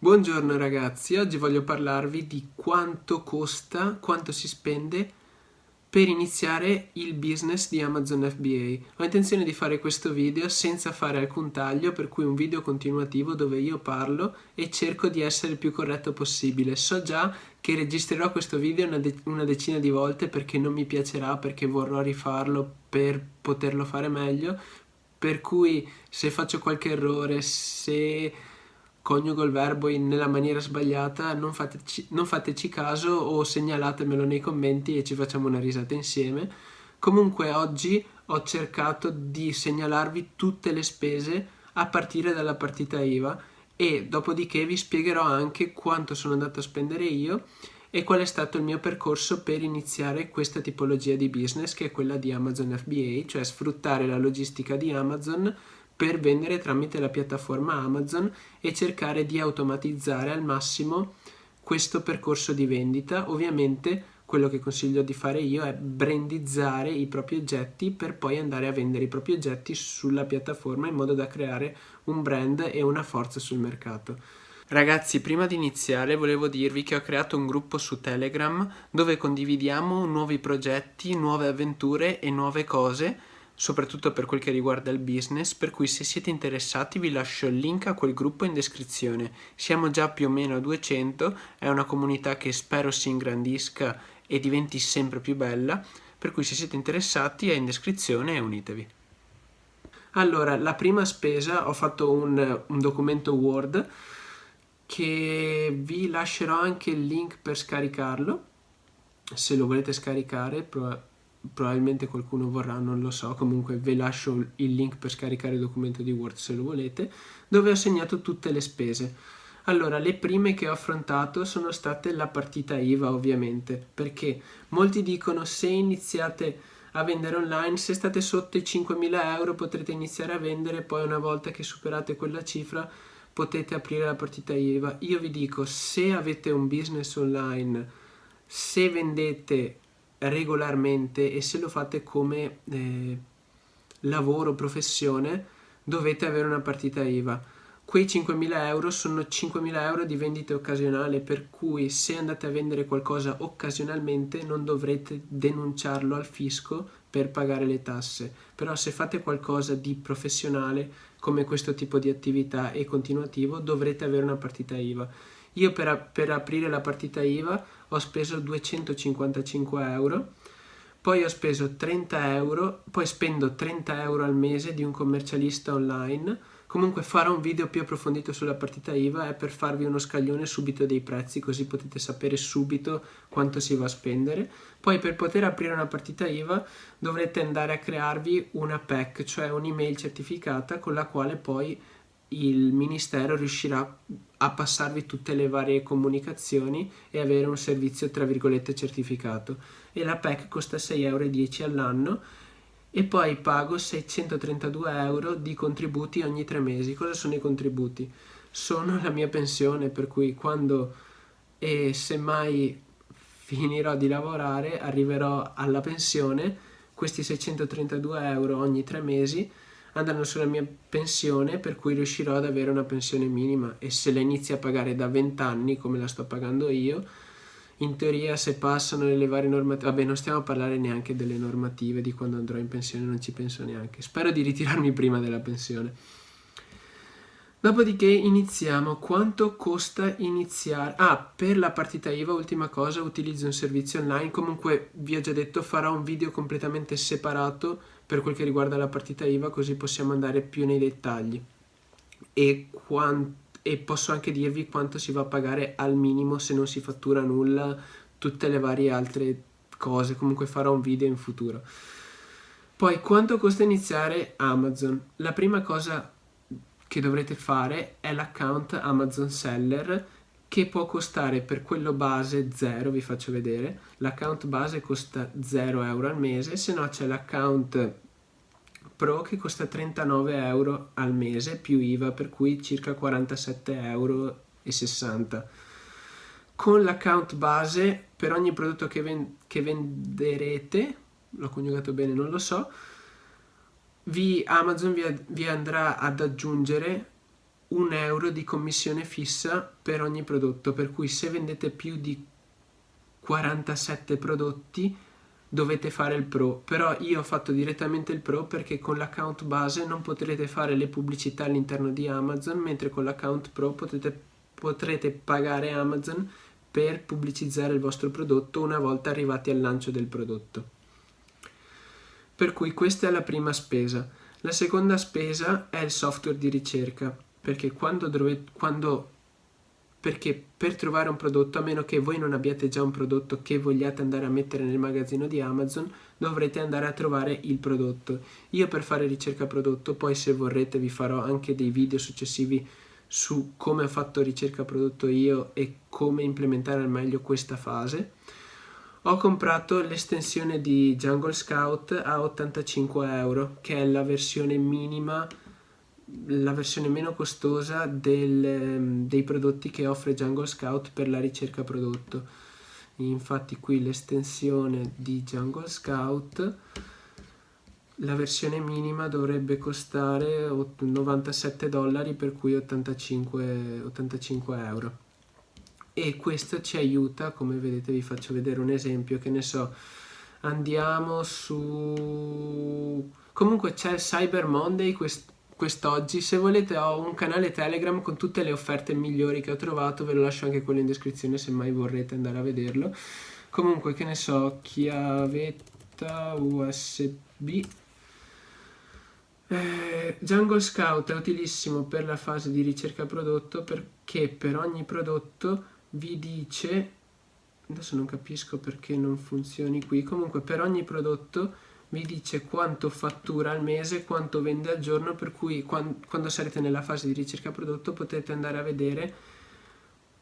Buongiorno ragazzi, oggi voglio parlarvi di quanto costa, quanto si spende per iniziare il business di Amazon FBA. Ho intenzione di fare questo video senza fare alcun taglio, per cui un video continuativo dove io parlo e cerco di essere il più corretto possibile. So già che registrerò questo video una decina di volte perché non mi piacerà, perché vorrò rifarlo per poterlo fare meglio, per cui se faccio qualche errore, se coniugo il verbo nella maniera sbagliata, non fateci caso o segnalatemelo nei commenti e ci facciamo una risata insieme. Comunque oggi ho cercato di segnalarvi tutte le spese a partire dalla partita IVA e dopodiché vi spiegherò anche quanto sono andato a spendere io e qual è stato il mio percorso per iniziare questa tipologia di business, che è quella di Amazon FBA, cioè sfruttare la logistica di Amazon per vendere tramite la piattaforma Amazon e cercare di automatizzare al massimo questo percorso di vendita. Ovviamente quello che consiglio di fare io è brandizzare i propri oggetti per poi andare a vendere i propri oggetti sulla piattaforma in modo da creare un brand e una forza sul mercato. Ragazzi, prima di iniziare volevo dirvi che ho creato un gruppo su Telegram dove condividiamo nuovi progetti, nuove avventure e nuove cose, soprattutto per quel che riguarda il business, per cui se siete interessati vi lascio il link a quel gruppo in descrizione. Siamo già più o meno a 200, è una comunità che spero si ingrandisca e diventi sempre più bella, per cui se siete interessati è in descrizione e unitevi. Allora, la prima spesa, ho fatto un documento Word che vi lascerò anche il link per scaricarlo, se lo volete scaricare, probabilmente qualcuno vorrà, non lo so, comunque vi lascio il link per scaricare il documento di Word se lo volete, dove ho segnato tutte le spese. Allora, le prime che ho affrontato sono state la partita IVA, ovviamente, perché molti dicono se iniziate a vendere online, se state sotto i 5.000 euro potrete iniziare a vendere, poi una volta che superate quella cifra potete aprire la partita IVA. Io vi dico, se avete un business online, se vendete regolarmente e se lo fate come lavoro, professione, dovete avere una partita IVA. Quei 5.000 euro sono 5.000 euro di vendita occasionale, per cui se andate a vendere qualcosa occasionalmente non dovrete denunciarlo al fisco per pagare le tasse. Però se fate qualcosa di professionale come questo tipo di attività e continuativo dovrete avere una partita IVA. Io per aprire la partita IVA ho speso 255 euro, poi ho speso 30 euro, poi spendo 30 euro al mese di un commercialista online. Comunque farò un video più approfondito sulla partita IVA per farvi uno scaglione subito dei prezzi, così potete sapere subito quanto si va a spendere. Poi per poter aprire una partita IVA dovrete andare a crearvi una PEC, cioè un'email certificata con la quale poi il ministero riuscirà a passarvi tutte le varie comunicazioni e avere un servizio tra virgolette certificato. E la PEC costa 6,10 euro all'anno e poi pago 632 euro di contributi ogni 3 mesi. Cosa sono i contributi? Sono la mia pensione, per cui quando e semmai finirò di lavorare, arriverò alla pensione, questi 632 euro ogni 3 mesi andranno sulla mia pensione, per cui riuscirò ad avere una pensione minima, e se la inizi a pagare da 20 anni come la sto pagando io, in teoria se passano le varie normative, vabbè non stiamo a parlare neanche delle normative di quando andrò in pensione, non ci penso neanche, spero di ritirarmi prima della pensione. Dopodiché iniziamo. Quanto costa iniziare? Per la partita IVA, ultima cosa, utilizzo un servizio online. Comunque vi ho già detto, farò un video completamente separato per quel che riguarda la partita IVA, così possiamo andare più nei dettagli. E posso anche dirvi quanto si va a pagare al minimo se non si fattura nulla, tutte le varie altre cose. Comunque farò un video in futuro. Poi quanto costa iniziare Amazon? La prima cosa che dovrete fare è l'account Amazon Seller, che può costare per quello base 0, vi faccio vedere. L'account base costa 0 euro al mese, se no c'è l'account Pro che costa 39 euro al mese più IVA, per cui circa 47,60 euro. Con l'account base, per ogni prodotto che venderete, l'ho coniugato bene, non lo so, Amazon vi andrà ad aggiungere 1 euro di commissione fissa per ogni prodotto, per cui se vendete più di 47 prodotti dovete fare il pro. Però io ho fatto direttamente il pro perché con l'account base non potrete fare le pubblicità all'interno di Amazon, mentre con l'account pro potrete pagare Amazon per pubblicizzare il vostro prodotto una volta arrivati al lancio del prodotto. Per cui questa è la prima spesa. La seconda spesa è il software di ricerca, perché perché per trovare un prodotto, a meno che voi non abbiate già un prodotto che vogliate andare a mettere nel magazzino di Amazon, dovrete andare a trovare il prodotto. Io per fare ricerca prodotto, poi se vorrete vi farò anche dei video successivi su come ho fatto ricerca prodotto io e come implementare al meglio questa fase. Ho comprato l'estensione di Jungle Scout a 85 euro, che è la versione minima, la versione meno costosa dei prodotti che offre Jungle Scout per la ricerca prodotto. Infatti qui l'estensione di Jungle Scout, la versione minima dovrebbe costare $97, per cui 85 euro. E questo ci aiuta, come vedete, vi faccio vedere un esempio, che ne so, andiamo su... Comunque c'è il Cyber Monday quest'oggi. Se volete ho un canale Telegram con tutte le offerte migliori che ho trovato, ve lo lascio anche quello in descrizione se mai vorrete andare a vederlo. Comunque, che ne so, chiavetta USB. Jungle Scout è utilissimo per la fase di ricerca prodotto, perché per ogni prodotto vi dice, adesso non capisco perché non funzioni qui, comunque per ogni prodotto vi dice quanto fattura al mese, quanto vende al giorno, per cui quando sarete nella fase di ricerca prodotto potete andare a vedere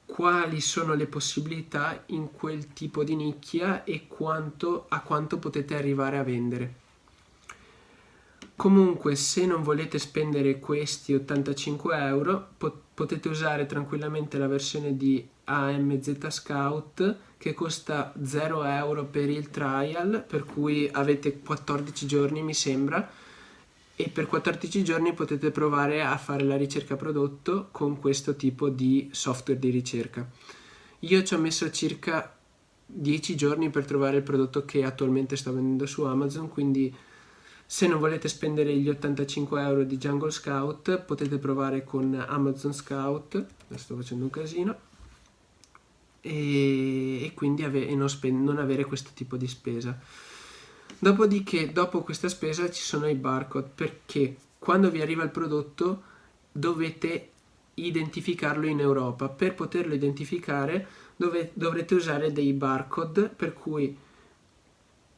quali sono le possibilità in quel tipo di nicchia e a quanto potete arrivare a vendere. Comunque, se non volete spendere questi 85 euro, potete usare tranquillamente la versione di AMZ Scout, che costa 0 euro per il trial, per cui avete 14 giorni mi sembra, e per 14 giorni potete provare a fare la ricerca prodotto con questo tipo di software di ricerca. Io ci ho messo circa 10 giorni per trovare il prodotto che attualmente sto vendendo su Amazon, quindi se non volete spendere gli 85 euro di Jungle Scout potete provare con Amazon Scout. Adesso sto facendo un casino, e quindi non avere questo tipo di spesa. Dopodiché, dopo questa spesa ci sono i barcode, perché quando vi arriva il prodotto dovete identificarlo in Europa. Per poterlo identificare dovrete usare dei barcode, per cui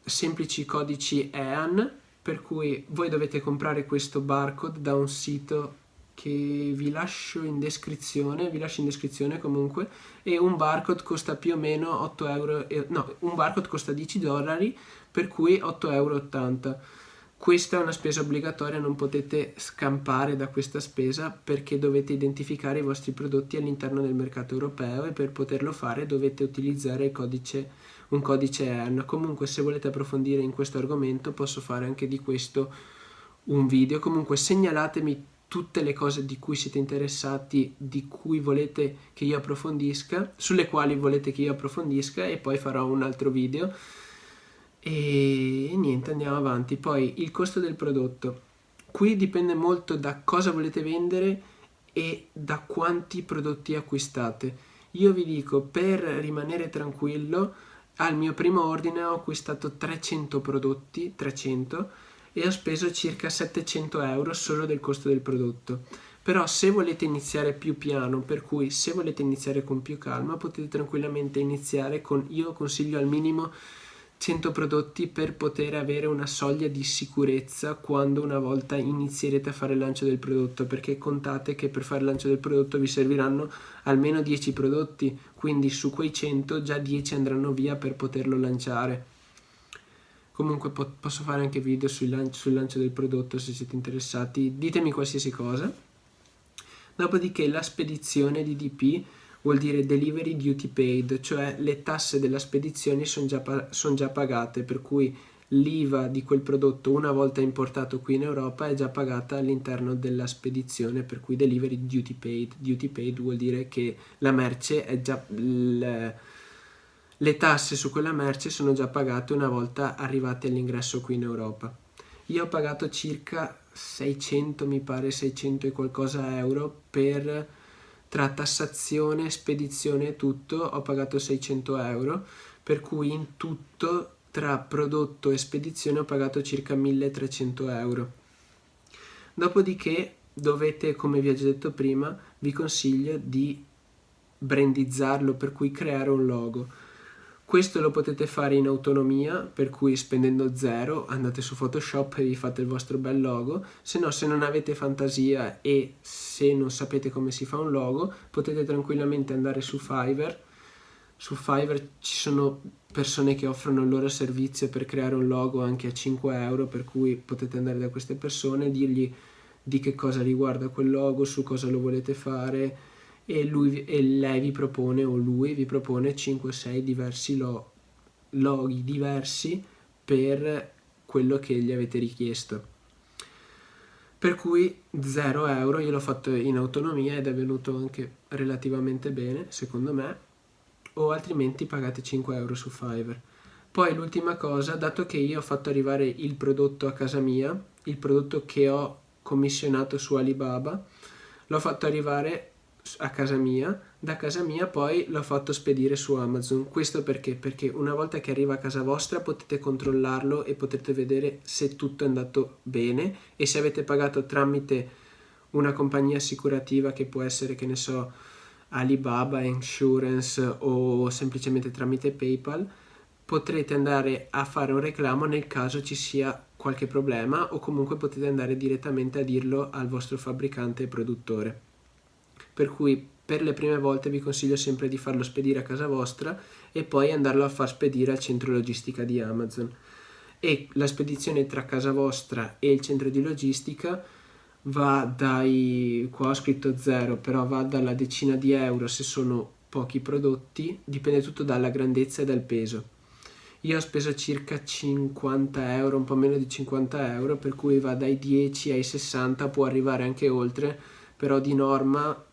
semplici codici EAN, per cui voi dovete comprare questo barcode da un sito che vi lascio in descrizione comunque, e un barcode costa più o meno 8 euro, no, un barcode costa $10, per cui 8,80 euro. Questa è una spesa obbligatoria, non potete scampare da questa spesa perché dovete identificare i vostri prodotti all'interno del mercato europeo, e per poterlo fare dovete utilizzare un codice EAN. Comunque, se volete approfondire in questo argomento posso fare anche di questo un video. Comunque segnalatemi tutte le cose di cui siete interessati, di cui volete che io approfondisca, sulle quali volete che io approfondisca, e poi farò un altro video. E niente, andiamo avanti. Poi il costo del prodotto. Qui dipende molto da cosa volete vendere e da quanti prodotti acquistate. Io vi dico, per rimanere tranquillo, al mio primo ordine ho acquistato 300 prodotti, 300, e ho speso circa 700 euro solo del costo del prodotto. Però se volete iniziare più piano, per cui se volete iniziare con più calma, potete tranquillamente iniziare con, io consiglio al minimo 100 prodotti, per poter avere una soglia di sicurezza quando una volta inizierete a fare il lancio del prodotto, perché contate che per fare il lancio del prodotto vi serviranno almeno 10 prodotti, quindi su quei 100 già 10 andranno via per poterlo lanciare. Comunque posso fare anche video sul lancio del prodotto se siete interessati, ditemi qualsiasi cosa. Dopodiché la spedizione di DP vuol dire Delivery Duty Paid, cioè le tasse della spedizione sono già pagate, per cui l'IVA di quel prodotto, una volta importato qui in Europa, è già pagata all'interno della spedizione, per cui delivery duty paid. Duty paid vuol dire che la merce è già le tasse su quella merce sono già pagate una volta arrivate all'ingresso qui in Europa. Io ho pagato circa 600, mi pare 600 e qualcosa euro tra tassazione, spedizione e tutto, ho pagato 600 euro, per cui in tutto tra prodotto e spedizione ho pagato circa 1300 euro. Dopodiché dovete, come vi ho già detto prima, vi consiglio di brandizzarlo, per cui creare un logo. Questo lo potete fare in autonomia, per cui spendendo zero andate su Photoshop e vi fate il vostro bel logo. Se no, se non avete fantasia e se non sapete come si fa un logo, potete tranquillamente andare su Fiverr. Su Fiverr ci sono persone che offrono il loro servizio per creare un logo anche a 5 euro, per cui potete andare da queste persone e dirgli di che cosa riguarda quel logo, su cosa lo volete fare, e lei vi propone, o lui vi propone 5-6 diversi loghi diversi per quello che gli avete richiesto. Per cui 0 euro, io l'ho fatto in autonomia ed è venuto anche relativamente bene, secondo me, o altrimenti pagate 5 euro su Fiverr. Poi l'ultima cosa, dato che io ho fatto arrivare il prodotto a casa mia, il prodotto che ho commissionato su Alibaba, l'ho fatto arrivare a casa mia, da casa mia poi l'ho fatto spedire su Amazon. Questo perché? Perché una volta che arriva a casa vostra potete controllarlo e potete vedere se tutto è andato bene, e se avete pagato tramite una compagnia assicurativa, che può essere, che ne so, Alibaba Insurance, o semplicemente tramite PayPal, potrete andare a fare un reclamo nel caso ci sia qualche problema, o comunque potete andare direttamente a dirlo al vostro fabbricante e produttore. Per cui per le prime volte vi consiglio sempre di farlo spedire a casa vostra e poi andarlo a far spedire al centro logistica di Amazon. E la spedizione tra casa vostra e il centro di logistica va qua ho scritto 0, però va dalla decina di euro se sono pochi prodotti, dipende tutto dalla grandezza e dal peso. Io ho speso circa 50 euro, un po' meno di 50 euro, per cui va dai 10 ai 60, può arrivare anche oltre, però di norma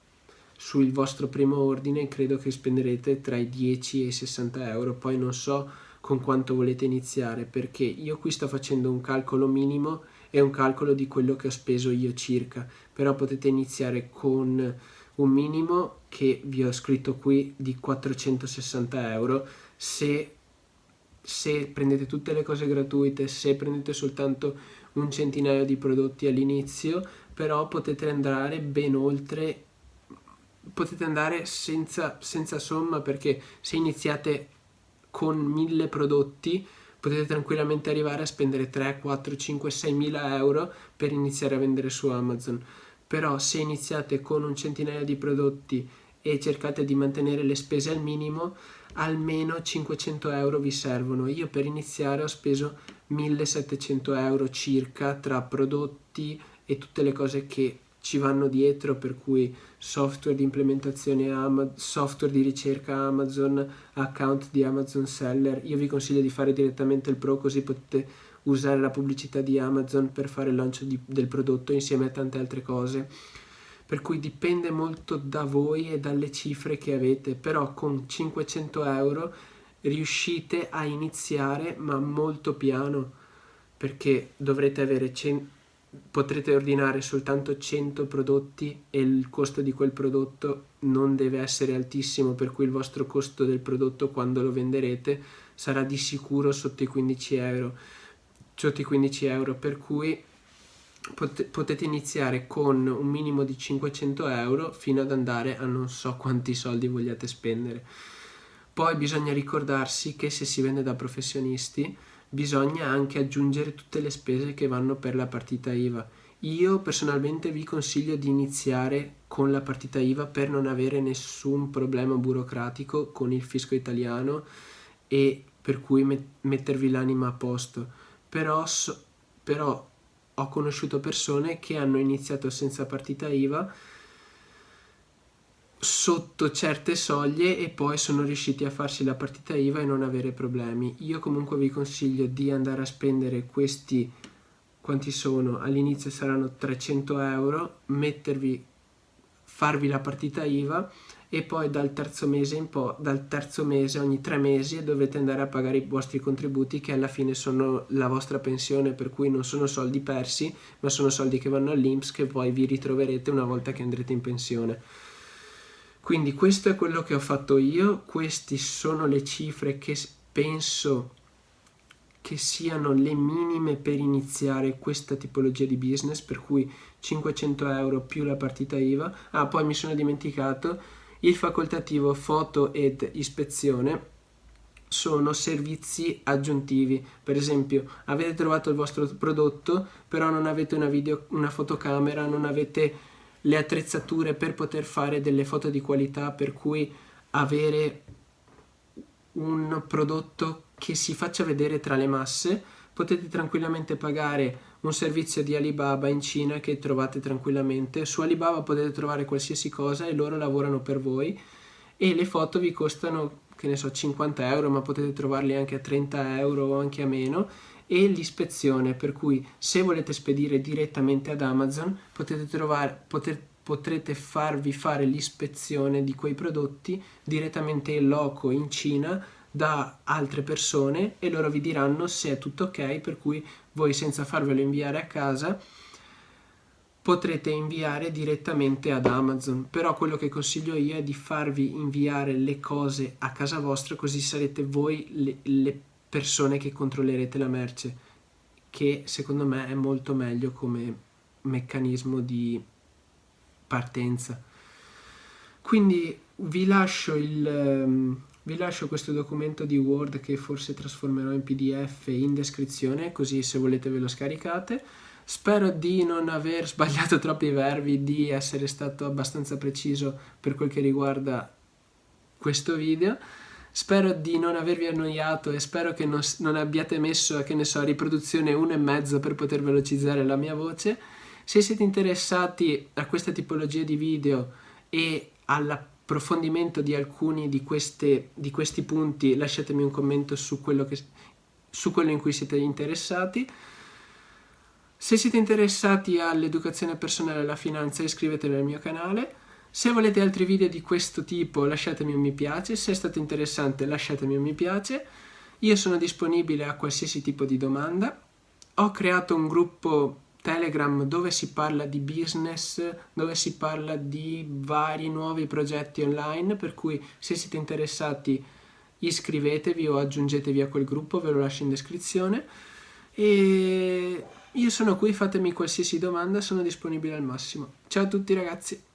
sul vostro primo ordine credo che spenderete tra i 10 e i 60 euro. Poi non so con quanto volete iniziare, perché io qui sto facendo un calcolo minimo e un calcolo di quello che ho speso io circa, però potete iniziare con un minimo che vi ho scritto qui di 460 euro se prendete tutte le cose gratuite, se prendete soltanto un centinaio di prodotti all'inizio. Però potete andare ben oltre, potete andare senza somma, perché se iniziate con 1000 prodotti potete tranquillamente arrivare a spendere 3, 4, 5, 6 mila euro per iniziare a vendere su Amazon. Però se iniziate con un centinaio di prodotti e cercate di mantenere le spese al minimo, almeno 500 euro vi servono. Io per iniziare ho speso 1700 euro circa tra prodotti e tutte le cose che ci vanno dietro, per cui software di implementazione software di ricerca Amazon, account di Amazon Seller. Io vi consiglio di fare direttamente il Pro, così potete usare la pubblicità di Amazon per fare il lancio del prodotto insieme a tante altre cose. Per cui dipende molto da voi e dalle cifre che avete, però con 500 euro riuscite a iniziare, ma molto piano, perché dovrete avere potrete ordinare soltanto 100 prodotti e il costo di quel prodotto non deve essere altissimo, per cui il vostro costo del prodotto quando lo venderete sarà di sicuro sotto i 15 euro. Per cui potete iniziare con un minimo di 500 euro fino ad andare a non so quanti soldi vogliate spendere. Poi bisogna ricordarsi che se si vende da professionisti bisogna anche aggiungere tutte le spese che vanno per la partita IVA. Io personalmente vi consiglio di iniziare con la partita IVA per non avere nessun problema burocratico con il fisco italiano, e per cui mettervi l'anima a posto. Però ho conosciuto persone che hanno iniziato senza partita IVA sotto certe soglie e poi sono riusciti a farsi la partita IVA e non avere problemi. Io comunque vi consiglio di andare a spendere questi, quanti sono? All'inizio saranno 300 euro, farvi la partita IVA e poi dal terzo mese in poi, dal terzo mese ogni 3 mesi dovete andare a pagare i vostri contributi, che alla fine sono la vostra pensione, per cui non sono soldi persi, ma sono soldi che vanno all'INPS che poi vi ritroverete una volta che andrete in pensione. Quindi questo è quello che ho fatto io, queste sono le cifre che penso che siano le minime per iniziare questa tipologia di business, per cui 500 euro più la partita IVA. Ah, poi mi sono dimenticato, il facoltativo foto ed ispezione sono servizi aggiuntivi. Per esempio, avete trovato il vostro prodotto, però non avete una fotocamera, non avete le attrezzature per poter fare delle foto di qualità, per cui avere un prodotto che si faccia vedere tra le masse, potete tranquillamente pagare un servizio di Alibaba in Cina che trovate tranquillamente. Su Alibaba potete trovare qualsiasi cosa e loro lavorano per voi, e le foto vi costano, che ne so, 50 euro, ma potete trovarli anche a 30 euro o anche a meno, e l'ispezione, per cui se volete spedire direttamente ad Amazon potrete farvi fare l'ispezione di quei prodotti direttamente in loco in Cina da altre persone e loro vi diranno se è tutto ok, per cui voi, senza farvelo inviare a casa, potrete inviare direttamente ad Amazon. Però quello che consiglio io è di farvi inviare le cose a casa vostra, così sarete voi le persone che controllerete la merce, che secondo me è molto meglio come meccanismo di partenza. Quindi vi lascio questo documento di Word, che forse trasformerò in PDF, in descrizione, così se volete ve lo scaricate. Spero di non aver sbagliato troppi verbi, di essere stato abbastanza preciso per quel che riguarda questo video. Spero di non avervi annoiato e spero che non abbiate messo, che ne so, riproduzione 1,5 per poter velocizzare la mia voce. Se siete interessati a questa tipologia di video e all'approfondimento di alcuni di questi punti, lasciatemi un commento su quello in cui siete interessati. Se siete interessati all'educazione personale e alla finanza, iscrivetevi al mio canale. Se volete altri video di questo tipo, lasciatemi un mi piace. Se è stato interessante, lasciatemi un mi piace. Io sono disponibile a qualsiasi tipo di domanda. Ho creato un gruppo Telegram dove si parla di business, dove si parla di vari nuovi progetti online, per cui se siete interessati iscrivetevi o aggiungetevi a quel gruppo, ve lo lascio in descrizione. E io sono qui, fatemi qualsiasi domanda, sono disponibile al massimo. Ciao a tutti ragazzi!